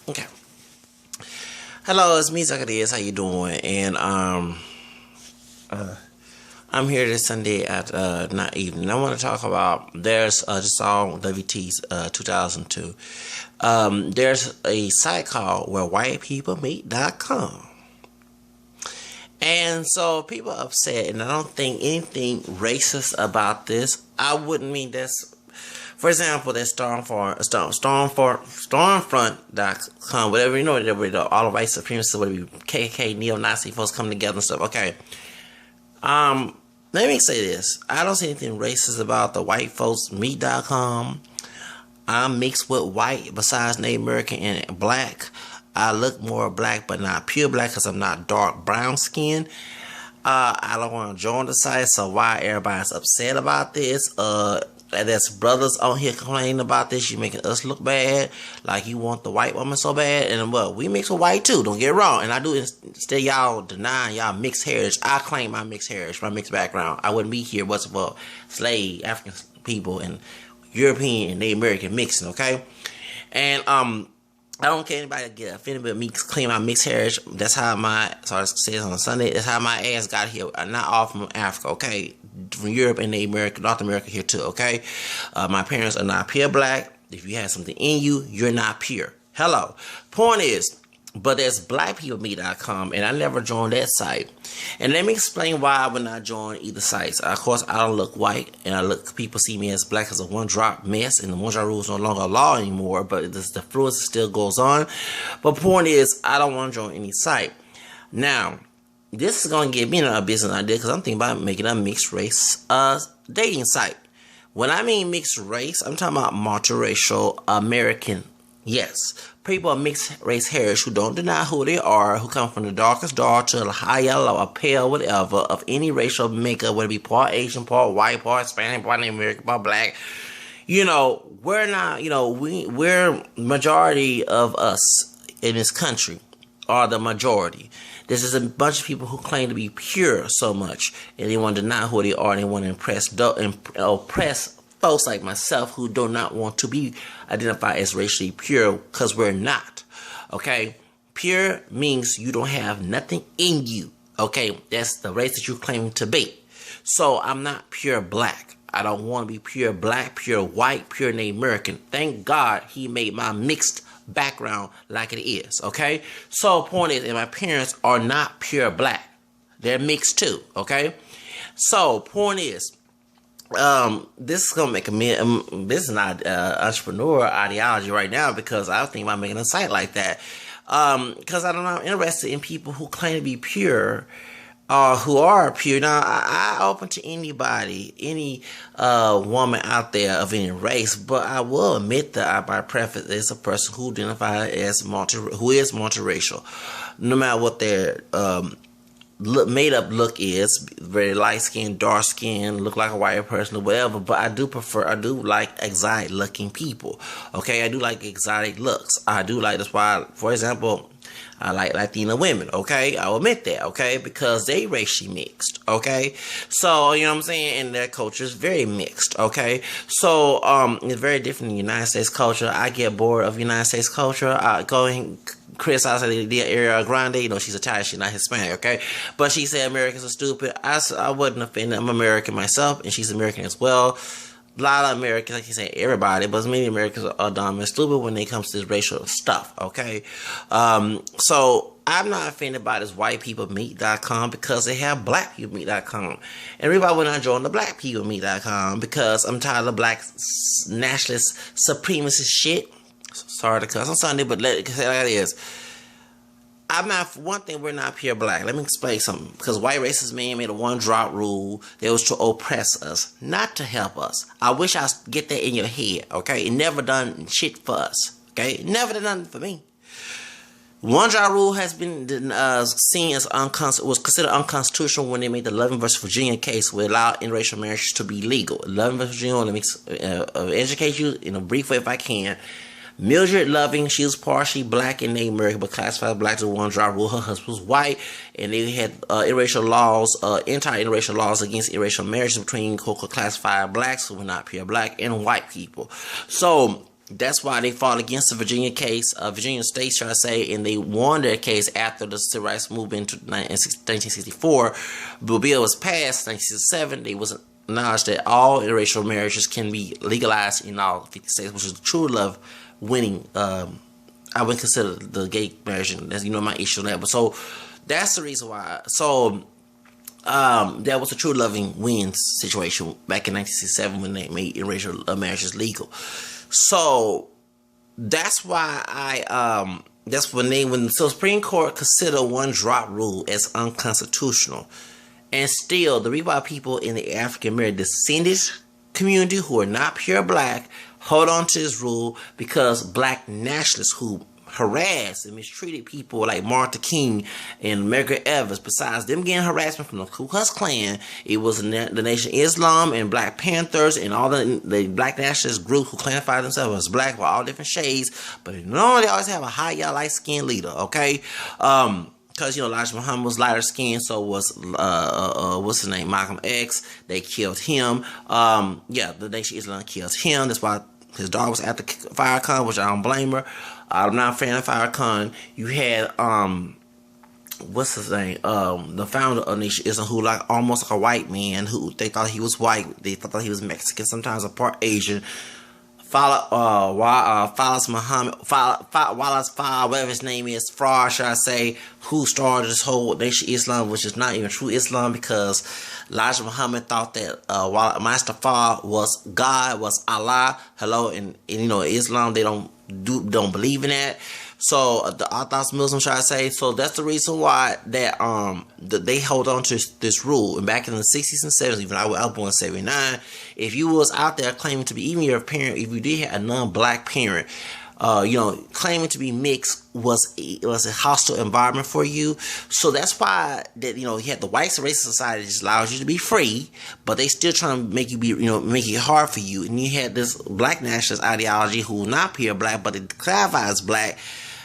Okay. Hello, it's me, Zacchaeus. How you doing? And I'm here this Sunday at not evening. I want to talk about there's the song WT's 2002. There's a site called wherewhitepeoplemeet.com. And so people are upset, and I don't think anything racist about this. I wouldn't mean this. For example, there's Stormfront.com, whatever, all the white supremacists, whatever, KKK, neo-Nazi folks come together and stuff. Okay. Let me say this. I don't see anything racist about the whitefolksmeet.com. I'm mixed with white besides Native American and black. I look more black, but not pure black because I'm not dark brown skin. I don't want to join the site, so why everybody's upset about this? There's brothers on here complaining about this. You making us look bad, like you want the white woman so bad. And well, we mix with white too. Don't get it wrong. And I do instead y'all denying y'all mixed heritage. I claim my mixed heritage, my mixed background. I wouldn't be here what's for slave African people and European and Native American mixing. Okay, and I don't care anybody get offended with me claim my mixed heritage. That's how so it says on Sunday, that's how my ass got here. I'm not all from Africa, okay? From Europe and America, North America here too, okay? My parents are not pure black. If you have something in you, you're not pure. Hello. Point is, but there's blackpeoplemeet.com, and I never joined that site. And let me explain why I would not join either sites. Of course, I don't look white, and people see me as black as a one-drop mess, and the one-drop rule is no longer law anymore, but the fluency still goes on. But point is, I don't want to join any site. Now, this is going to give me a business idea, because I'm thinking about making a mixed race dating site. When I mean mixed race, I'm talking about multiracial American. Yes, people of mixed race heritage who don't deny who they are, who come from the darkest dark to the high yellow or pale, whatever, of any racial makeup, whether it be part Asian, part white, part Hispanic, part Native American, part black. We're not, we're majority of us in this country are the majority. This is a bunch of people who claim to be pure so much, and they want to deny who they are, and they want to oppress folks like myself who do not want to be identified as racially pure, because we're not. Okay? Pure means you don't have nothing in you. Okay? That's the race that you claim to be. So I'm not pure black. I don't want to be pure black, pure white, pure Native American. Thank God he made my mixed background like it is. Okay? So point is, and my parents are not pure black. They're mixed too. Okay? So point is, this is gonna make this is not entrepreneur ideology right now, because I think about making a site like that, because I'm interested in people who claim to be pure, who are pure. Now I open to anybody, any woman out there of any race, but I will admit that my preference is a person who identifies as who is multiracial, no matter what their made up look is, very light skin, dark skin, look like a white person or whatever. But I do like exotic looking people. Okay, I do like exotic looks. That's why, for example, I like Latina women. Okay, I'll admit that. Okay, because they racially mixed. Okay, so you know what I'm saying, and their culture is very mixed. Okay, so it's very different in the United States culture. I get bored of United States culture. I go and criticize the Ariana Grande. She's Italian, she's not Hispanic, okay? But she said Americans are stupid. I wasn't offended. I'm American myself, and she's American as well. A lot of Americans, like you say, everybody, but many Americans are dumb and stupid when it comes to this racial stuff, okay? So I'm not offended by this whitepeoplemeet.com, because they have blackpeoplemeet.com. And everybody will not join the blackpeoplemeet.com, because I'm tired of the black nationalist supremacist shit. Sorry to cuss on Sunday, but let it say like it is. I'm not, for one thing, we're not pure black. Let me explain something. Because white racist men made a one-drop rule that was to oppress us, not to help us. I wish I get that in your head, okay? It never done shit for us, okay? It never done nothing for me. One-drop rule has been seen as was considered unconstitutional when they made the Loving versus Virginia case, where allowed interracial marriages to be legal. Loving versus Virginia, let me educate you in a brief way if I can. Mildred Loving, she was partially black and Native American, but classified black to one-drop rule. Her husband was white, and they had interracial laws, anti-interracial laws against interracial marriages between classified blacks, who were not pure black, and white people. So That's why they fought against the Virginia case, Virginia state, should I say, and they won their case after the civil rights movement in 1964. The bill was passed in 1967. They was acknowledged that all interracial marriages can be legalized in all 50 states, which is a true love winning. I would consider the gay marriage, and that's, my issue on that. But so that's the reason why. So that was a true loving wins situation back in 1967 when they made interracial marriages legal. So that's why that's when the Supreme Court considered one drop rule as unconstitutional. And still, the reason why people in the African American descended community who are not pure black hold on to this rule, because black nationalists who harassed and mistreated people like Martin King and Medgar Evers, besides them getting harassment from the Ku Klux Klan, it was the Nation of Islam and Black Panthers and all the black nationalist group who classified themselves as black, with all different shades, but they always have a high, light skinned leader, okay? Because, Elijah Muhammad was lighter skinned, so was, what's his name, Malcolm X. They killed him. The Nation of Islam killed him. That's why his daughter was after Farrakhan, which I don't blame her. I'm not a fan of Farrakhan. You had, what's his name, the founder of Nation of Islam, who almost like a white man, who they thought he was white. They thought he was Mexican, sometimes a part Asian. Wallace Muhammad, whatever his name is, Farah, should I say, who started this whole Nation of Islam, which is not even true Islam, because Elijah Muhammad thought that Master Farah was God, was Allah. Hello, and Islam, they don't believe in that. So the Orthodox Muslims, should I say? So that's the reason why that they hold on to this rule. And back in the 60s and 70s, even I was born in 79, if you was out there claiming to be, even your parent, if you did have a non-black parent, claiming to be mixed was a hostile environment for you. So that's why that you had the white racist society that just allows you to be free, but they still trying to make you be make it hard for you. And you had this black nationalist ideology who not pure black, but it clarifies black.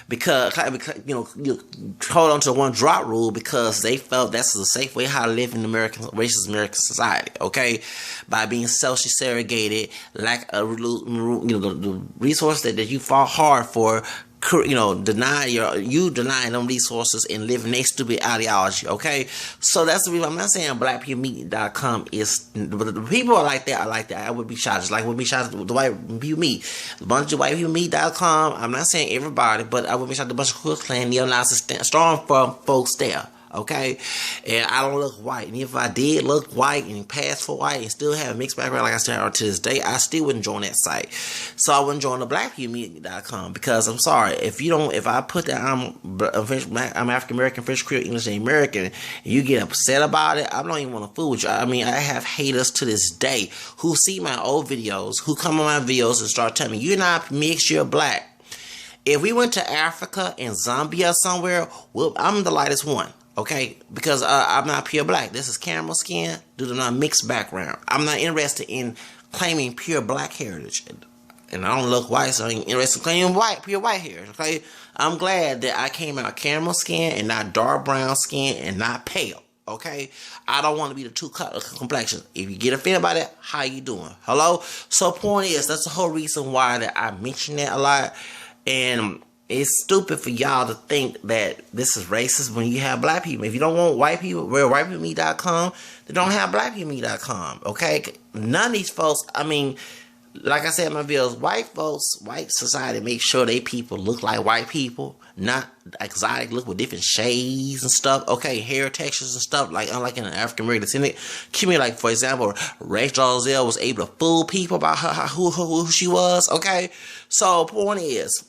Because hold on to the one drop rule, because they felt that's a safe way how to live in racist American society. Okay, by being socially segregated, lack of the resource that you fought hard for. Denying them resources and living their stupid ideology, okay? So that's the reason. I'm not saying blackpeoplemeet.com is, but the people are like that. I would be shocked. Just like would be shocked the white people meet. A bunch of whitepeoplemeet.com. I'm not saying everybody, but I would be shocked a bunch of Ku Klux Klan neo-Nazis strong from folks there. Okay, and I don't look white, and if I did look white and pass for white and still have a mixed background, like I said, to this day, I still wouldn't join that site. So I wouldn't join the blackpeoplemeet.com, because I'm sorry, if I put that I'm African American, French Creole, English, and American, and you get upset about it, I don't even want to fool with you. I mean, I have haters to this day who see my old videos, who come on my videos and start telling me, you're not mixed, you're black. If we went to Africa and Zambia somewhere, well, I'm the lightest one. Okay, because I'm not pure black. This is caramel skin due to my mixed background. I'm not interested in claiming pure black heritage. And I don't look white, so I'm interested in claiming pure white heritage. Okay, I'm glad that I came out caramel skin and not dark brown skin and not pale. Okay, I don't want to be the two complexions. If you get offended by that, how you doing? Hello? So point is, that's the whole reason why that I mention that a lot. And it's stupid for y'all to think that this is racist when you have black people. If you don't want white people, wear whitepeoplemeet.com, they don't have blackpeoplemeet.com, okay? None of these folks, I mean, like I said in my videos, white society makes sure they people look like white people, not exotic, look with different shades and stuff, okay, hair textures and stuff, like unlike in an African American descendant community, like for example, Rachel Dolezal was able to fool people about who she was, okay? So point is,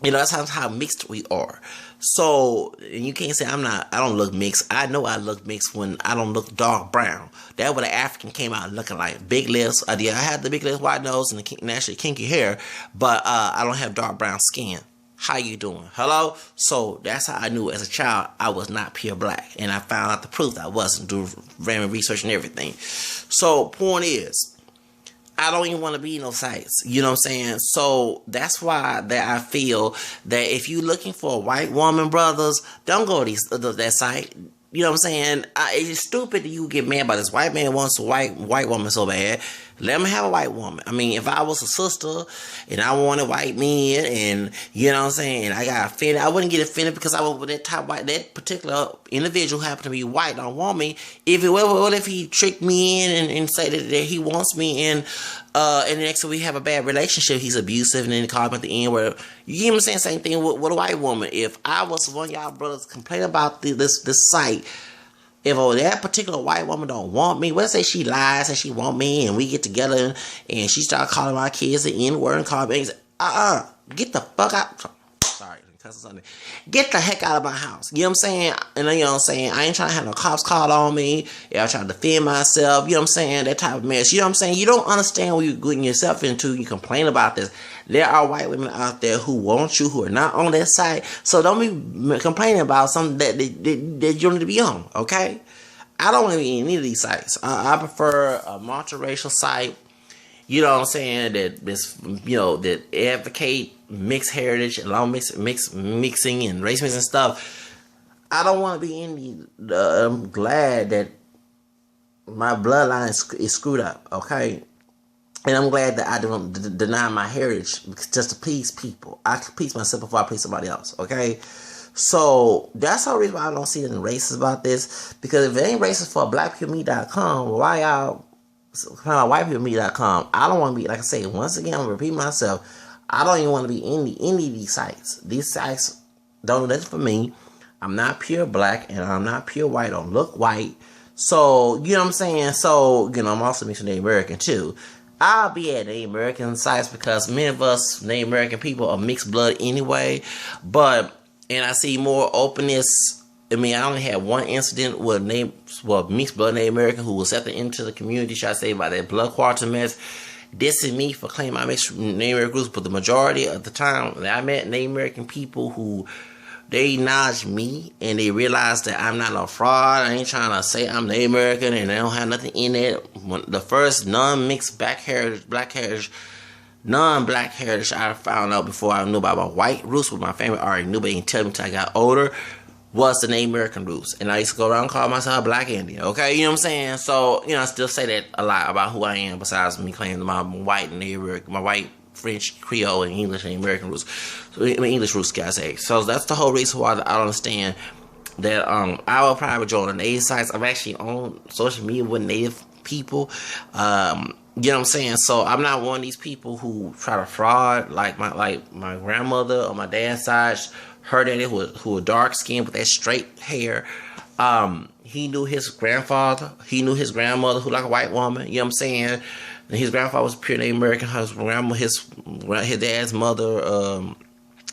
that's how mixed we are. So, and you can't say I don't look mixed. I know I look mixed when I don't look dark brown. That when an African came out looking like big lips. I had the big lips, white nose, and the naturally kinky hair, but I don't have dark brown skin. How you doing? Hello? So that's how I knew as a child I was not pure black. And I found out the proof I wasn't, doing random research and everything. So, point is, I don't even want to be in those sites. You know what I'm saying? So that's why that I feel that if you're looking for a white woman, brothers, don't go to that site. You know what I'm saying? It's stupid that you get mad about this white man wants a white woman so bad. Let me have a white woman. I mean, if I was a sister and I wanted white men, and you know what I'm saying, and I got offended, I wouldn't get offended because I was that particular individual happened to be white, don't want me. What if he tricked me in and say that he wants me, and next time we have a bad relationship, he's abusive, and then he called me at the end where, you know what I'm saying, same thing with a white woman. If I was one of y'all brothers complaining about this site, if that particular white woman don't want me, let's say she lies and she want me, and we get together and she start calling my kids the N-word and calling me, get the fuck out. Sorry, something. Get the heck out of my house. You know what I'm saying? And you know what I'm saying? I ain't trying to have no cops call on me. I'm trying to defend myself. You know what I'm saying? That type of mess. You know what I'm saying? You don't understand what you're getting yourself into. You complain about this. There are white women out there who want you, who are not on that site. So don't be complaining about something that you don't need to be on, okay? I don't want to be in any of these sites. I prefer a multiracial site, you know what I'm saying, that advocate mixed heritage and long mixing and race mixing stuff. I don't want to be in the, I'm glad that my bloodline is screwed up, okay? And I'm glad that I don't deny my heritage just to please people. I can please myself before I please somebody else, okay? So that's the reason why I don't see anything racist about this. Because if it ain't racist for blackpeoplemeet.com, why y'all whitepeoplemeet.com? I don't want to be, like I say, once again, I'm going to repeat myself. I don't even want to be in any of these sites. These sites don't do nothing for me. I'm not pure black and I'm not pure white. I don't look white. So, you know what I'm saying? So, you know, I'm also mixed with Native American too. I'll be at Native American sites because many of us Native American people are mixed blood anyway. And I see more openness. I mean, I only had one incident with mixed blood Native American who was accepted into the community, should I say, by that blood quarter mess. Dissing me for claiming I mixed Native American groups, but the majority of the time that I met Native American people who they acknowledge me and they realize that I'm not a fraud. I ain't trying to say I'm Native American and they don't have nothing in it. When the first non-mixed black heritage I found out before I knew about my white roots with my family. I already knew, but they didn't tell me until I got older. Was the Native American roots. And I used to go around and call myself a black Indian. Okay, you know what I'm saying? So, you know, I still say that a lot about who I am besides me claiming my white Native American, my white French, Creole, and English and American roots. So, I mean, English roots, can I say. So that's the whole reason why I don't understand that I will probably join the Native sites. I'm actually on social media with Native people. You know what I'm saying? So I'm not one of these people who try to fraud like my grandmother on my dad's side. Her daddy who was dark skinned with that straight hair. He knew his grandfather. He knew his grandmother who like a white woman. You know what I'm saying? And his grandfather was pure Native American. His dad's mother,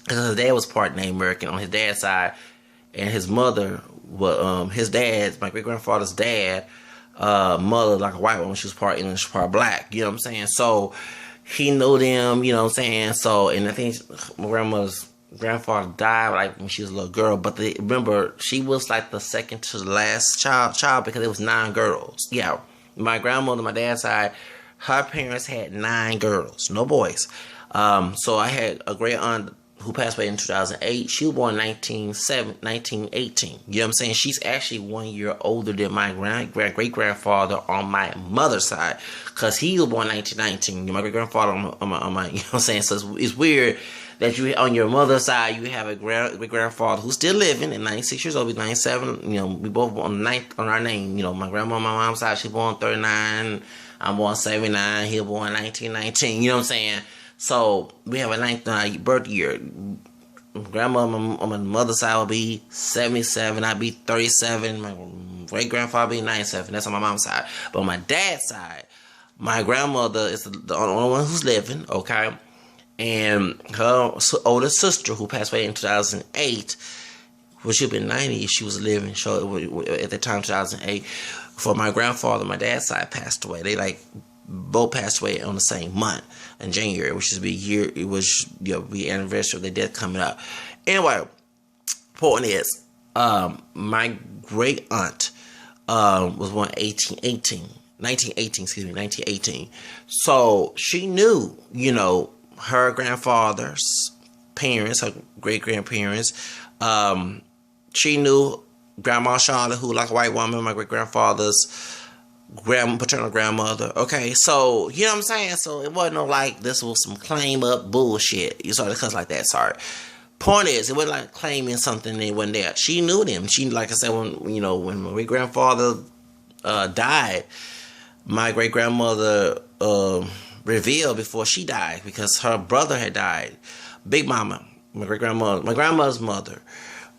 his dad was part Native American on his dad's side, and his mother was my great grandfather's dad. Mother like a white woman. She was part English, part black. You know what I'm saying? So he knew them. You know what I'm saying? So, and I think my grandfather died like when she was a little girl. But remember, she was like the second to the last child because it was 9 girls. Yeah, my grandmother, my dad's side, her parents had 9 girls, no boys. So I had a great aunt who passed away in 2008. She was born in 1918. You know what I'm saying? She's actually 1 year older than my great-grandfather on my mother's side, because he was born in 1919. My great-grandfather on my you know what I'm saying? So it's weird that you, on your mother's side, you have a great-grandfather who's still living and 96 years old. He's 97. You know, we both born on our name. You know, my grandma on my mom's side, she born 39. I'm born 79. He was born 1919. You know what I'm saying? So we have a 9th birth year. Grandma on my mother's side will be 77. I'd be 37. My great grandfather be 97. That's on my mom's side. But on my dad's side, my grandmother is the only one who's living. Okay, and her older sister, who passed away in 2008, well, she'd been 90 if she was living. So at the time, 2008, for my grandfather, my dad's side passed away. They both passed away on the same month in January, which is the anniversary of their death coming up. Anyway, point is, my great aunt was born 1918. So she knew, you know, her grandfather's parents, her great grandparents. She knew Grandma Charlotte, who like a white woman, my great grandfather's paternal grandmother. Okay, so you know what I'm saying. So it wasn't no like this was some claim up bullshit. You saw the cuss like that. Sorry. Point is, it wasn't like claiming something that wasn't there. She knew them. She, like I said, when my great grandfather died, my great grandmother revealed before she died because her brother had died. Big Mama, my grandmother's mother,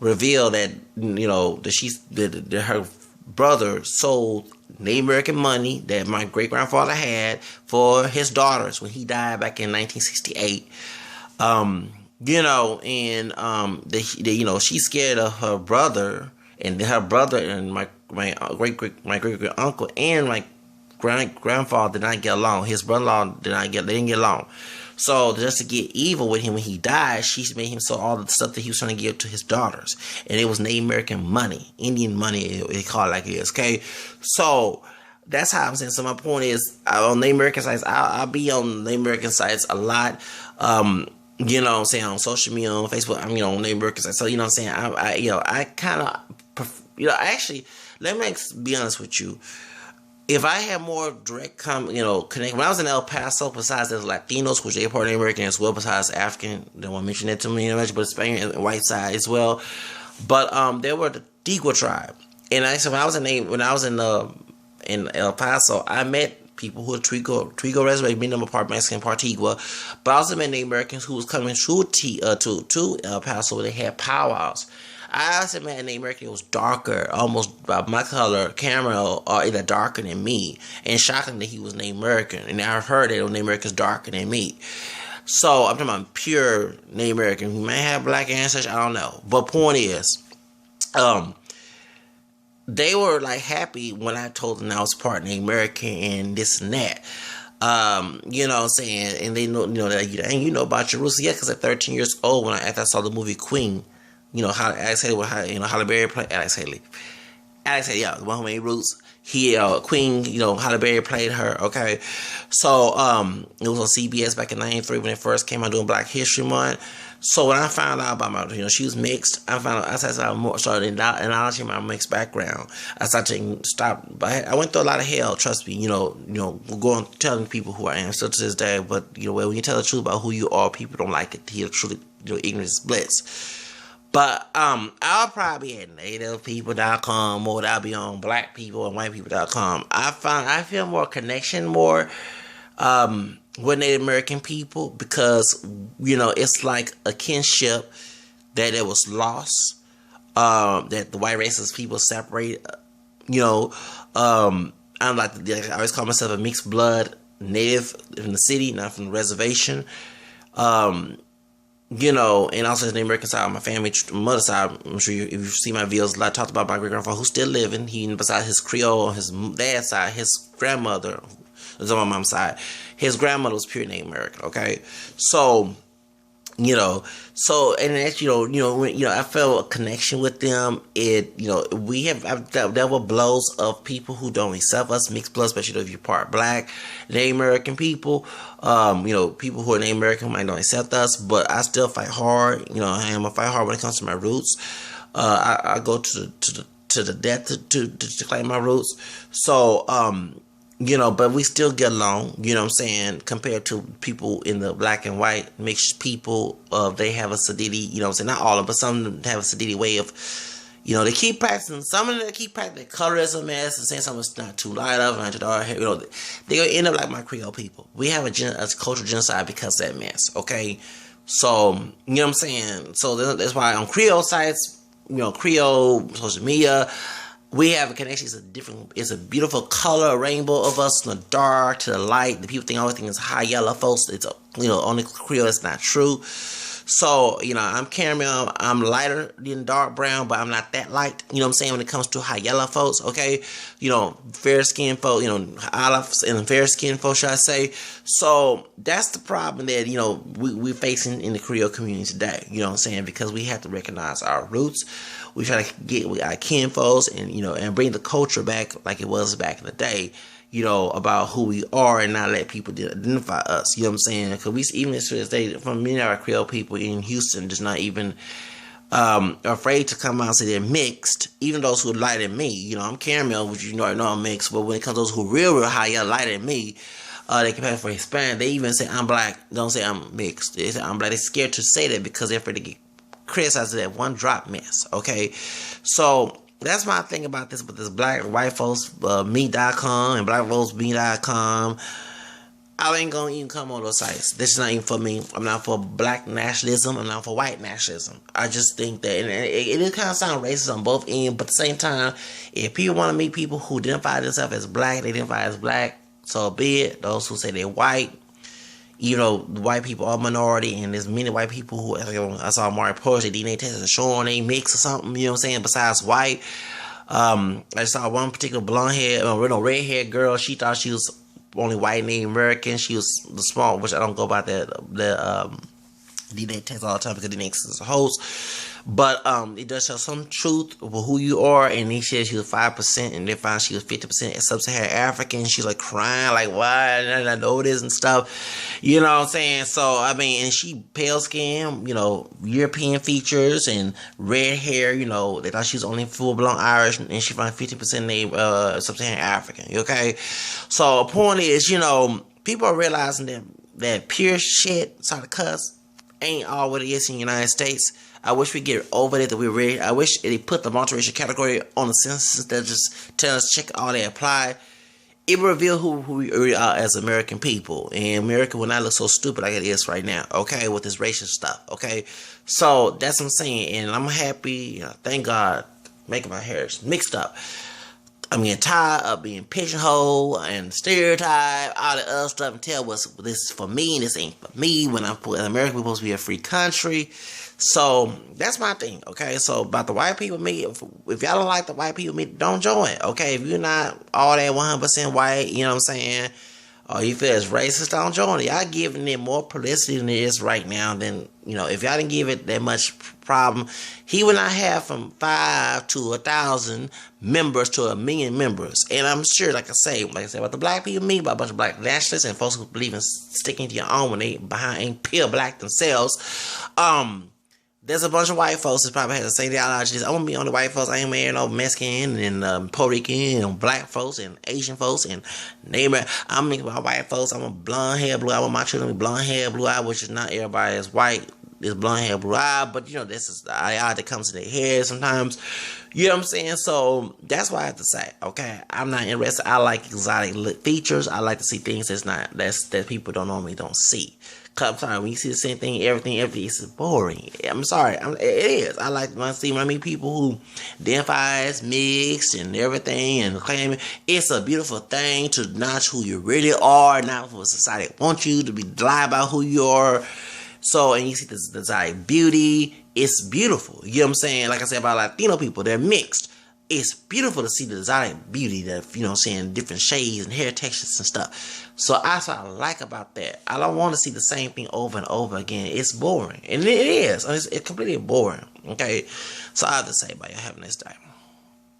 revealed that that her brother sold Native American money that my great grandfather had for his daughters when he died back in 1968. She's scared of her brother, and her brother and my great uncle and my grandfather did not get along. His brother-in-law they didn't get along. So just to get evil with him when he died, she made him sell all the stuff that he was trying to give to his daughters. And it was Native American money, Indian money, they call it like it is, okay? So that's how I'm saying. So my point is, on Native American sites, I'll be on Native American sites a lot. You know what I'm saying, on social media, on Facebook, on Native American sites. So, you know what I'm saying, I kind of, actually, let me be honest with you. If I had more direct connection, when I was in El Paso, besides there's Latinos, which they're part of the American as well, besides African, they won't mention that to me, but Spanish and white side as well. But there were the Tigua tribe, and when I was in El Paso, I met people who are Trigo reservation, meaning I'm a part Mexican, part Tigua, but I also met Native Americans who was coming to El Paso where they had powwows. I also met a Native American who was darker, almost my color, caramel, or either darker than me. And shockingly, he was Native American. And I heard that Native Americans darker than me. So I'm talking about pure Native American. He may have black ancestors, I don't know. But point is, they were like happy when I told them I was part Native American and this and that. You know what I'm saying? And they know, that, and you know about your roots. Yeah, because at 13 years old, after I saw the movie Queen, how Alex Haley, Halle Berry played Alex Haley. Alex Haley, yeah, the one who made Roots. Queen, Halle Berry played her. Okay, so it was on CBS back in '93 when it first came out doing Black History Month. So when I found out about she was mixed. I started acknowledging my mixed background. I started to stop. I went through a lot of hell. Trust me. Going telling people who I am still to this day. But when you tell the truth about who you are, people don't like it. Truly, ignorance is bliss. But I'll probably be at nativepeople.com or I'll be on blackpeople and whitepeople.com. I feel more connection with Native American people because, it's like a kinship that it was lost, that the white racist people separate. I'm I always call myself a mixed blood native in the city, not from the reservation. And also his Native American side, my family, mother's side, I'm sure if you see my videos, I talked about my great-grandfather who's still living. Besides his Creole on his dad's side, his grandmother, on my mom's side, his grandmother was pure Native American, okay? So, and that's, I felt a connection with them. I've dealt with blows of people who don't accept us, mixed blood, especially if you're part black, Native American people, people who are Native American might not accept us, but I still fight hard. I am a fight hard when it comes to my roots. I go to the death to claim my roots. So, but we still get along, you know what I'm saying, compared to people in the black and white mixed people. They have a Sadidi, you know what I'm saying, not all of them, but some of them have a Sadidi way of, they keep practicing, some of them keep practicing colorism mess and saying something's not too light of, not too dark, they're going to end up like my Creole people. We have a cultural genocide because of that mess, okay? So, you know what I'm saying, so that's why on Creole sites, Creole, social media, we have a connection. It's a beautiful color, rainbow of us, from the dark to the light. The people always think it's high yellow folks. It's only Creole. It's not true. So, I'm caramel. I'm lighter than dark brown, but I'm not that light. You know what I'm saying? When it comes to high yellow folks, okay? Fair skin folks, olive and fair skin folks, should I say. So, that's the problem that, we're facing in the Creole community today. You know what I'm saying? Because we have to recognize our roots. We try to get with our kinfolks and, and bring the culture back like it was back in the day, about who we are and not let people identify us. You know what I'm saying? Because even to this day, from many of our Creole people in Houston, just not even afraid to come out and say they're mixed. Even those who are lighter than me, you know, I'm caramel, which you know I know I'm mixed. But when it comes to those who real high, yeah, lighter than me, they compare for Hispanic. They even say I'm black. Don't say I'm mixed. They say I'm black. They're scared to say that because they're afraid to get criticized for that one drop mess. Okay, so that's my thing about this with this black white folks me.com and black folks me.com. I ain't gonna even come on those sites. This is not even for me. I'm not for black nationalism. I'm not for white nationalism. I just think that, and it kind of sounds racist on both ends, but at the same time, if people want to meet people who identify themselves as black, they identify as black, so be it. Those who say they're white, you know, white people are minority, and there's many white people who, I saw Mario Porsche, DNA test is showing they mix or something, you know what I'm saying, besides white. I saw one particular blonde hair, red haired girl, she thought she was only white Native American. She was the small, which I don't go about the DNA test all the time because DNA is a host. But it does show some truth of who you are. And he said she was 5%, and they found she was 50% sub-Saharan African. She's like crying, like, why did I know this and stuff? You know what I'm saying? So I mean, and she pale skin, you know, European features and red hair. You know, they thought she was only full-blown Irish, and she found 50% named sub-Saharan African. Okay, so the point is, you know, people are realizing that pure shit, sorry to cuss, ain't all what it is in the United States. I wish we get over it, that we ready. I wish they put the multiracial category on the census that just tell us check all they apply. It will reveal who we really are as American people. And America will not look so stupid like it is right now, okay, with this racial stuff, okay? So that's what I'm saying. And I'm happy, thank God, making my hair mixed up. I'm getting tired of being pigeonholed and stereotyped, all the other stuff, and tell this is for me and this ain't for me. When America, we're supposed to be a free country. So that's my thing, okay? So about the white people, me, if y'all don't like the white people, me, don't join, okay? If you're not all that 100% white, you know what I'm saying, or you feel it's racist, don't join it. Y'all giving it more publicity than it is right now. Than, you know, if y'all didn't give it that much problem, he would not have from 5 to 1,000 members to 1 million members. And I'm sure, like I say about the black people, me, about a bunch of black nationalists and folks who believe in sticking to your own when they ain't pure black themselves. There's a bunch of white folks that probably have the same ideologies. I want to be on the white folks. I ain't marrying no Mexican and Puerto Rican and black folks and Asian folks and neighbor. I'm mixing my white folks. I'm a blonde hair, blue eye. I want my children to be blonde hair, blue eye, which is not everybody is white. It's blonde hair, blue eye. But, you know, this is the ideology that comes in their hair sometimes. You know what I'm saying? So that's what I have to say, okay? I'm not interested. I like exotic features. I like to see things that people don't see. I'm sorry, when you see the same thing, everything is boring. I'm sorry, it is. I like when I meet people who identify as mixed and everything and claim it's a beautiful thing to notch who you really are, not for society wants you to be lie about who you are. So, and you see this desired beauty, it's beautiful. You know what I'm saying? Like I said about Latino people, they're mixed. It's beautiful to see the desired beauty that, you know what I'm saying, different shades and hair textures and stuff. So that's what I like about that. I don't want to see the same thing over and over again. It's boring. And it is. It's completely boring. Okay? So I have to say, bye. Have a nice day.